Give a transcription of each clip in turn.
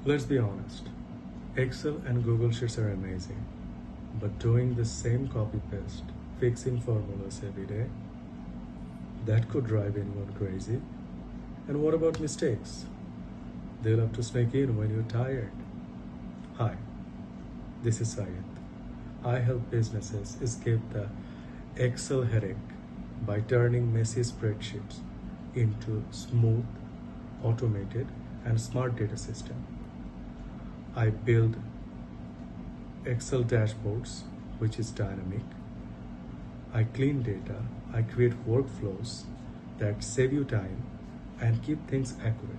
Let's be honest, Excel and Google Sheets are amazing, but doing the same copy paste, fixing formulas every day, that could drive anyone crazy. And what about mistakes? They love to sneak in when you're tired. Hi, this is Syed. I help businesses escape the Excel headache by turning messy spreadsheets into smooth, automated, and smart data system. I build Excel dashboards, which is dynamic. I clean data. I create workflows that save you time and keep things accurate.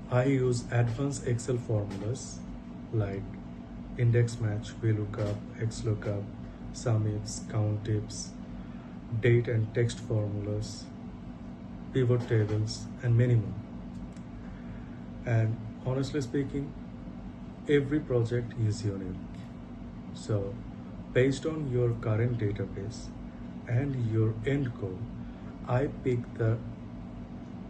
I use advanced Excel formulas like index match, VLOOKUP, XLOOKUP, SUMIFs, COUNTIFs, date and text formulas, pivot tables, and many more. And honestly speaking, every project is unique. So, based on your current database and your end goal, I pick the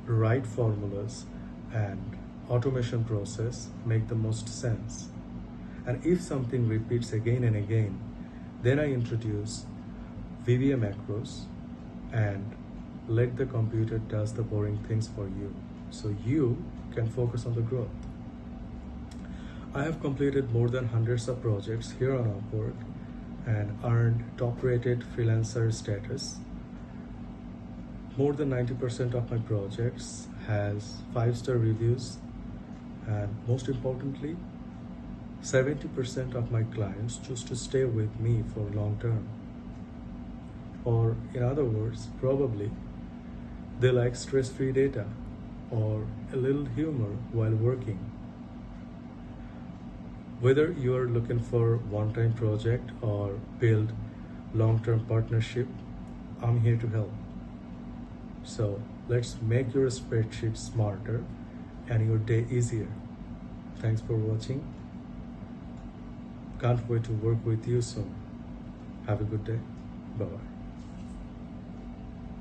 right formulas and automation process make the most sense. And if something repeats again and again, then I introduce VBA macros and let the computer does the boring things for you, so you can focus on the growth. I have completed more than hundreds of projects here on Upwork and earned top-rated freelancer status. More than 90% of my projects has 5-star reviews, and most importantly, 70% of my clients choose to stay with me for long term. Or in other words, probably they like stress-free data or a little humor while working. Whether you are looking for one-time project or build long-term partnership, I'm here to help. So let's make your spreadsheet smarter and your day easier. Thanks for watching. Can't wait to work with you soon. Have a good day. Bye-bye.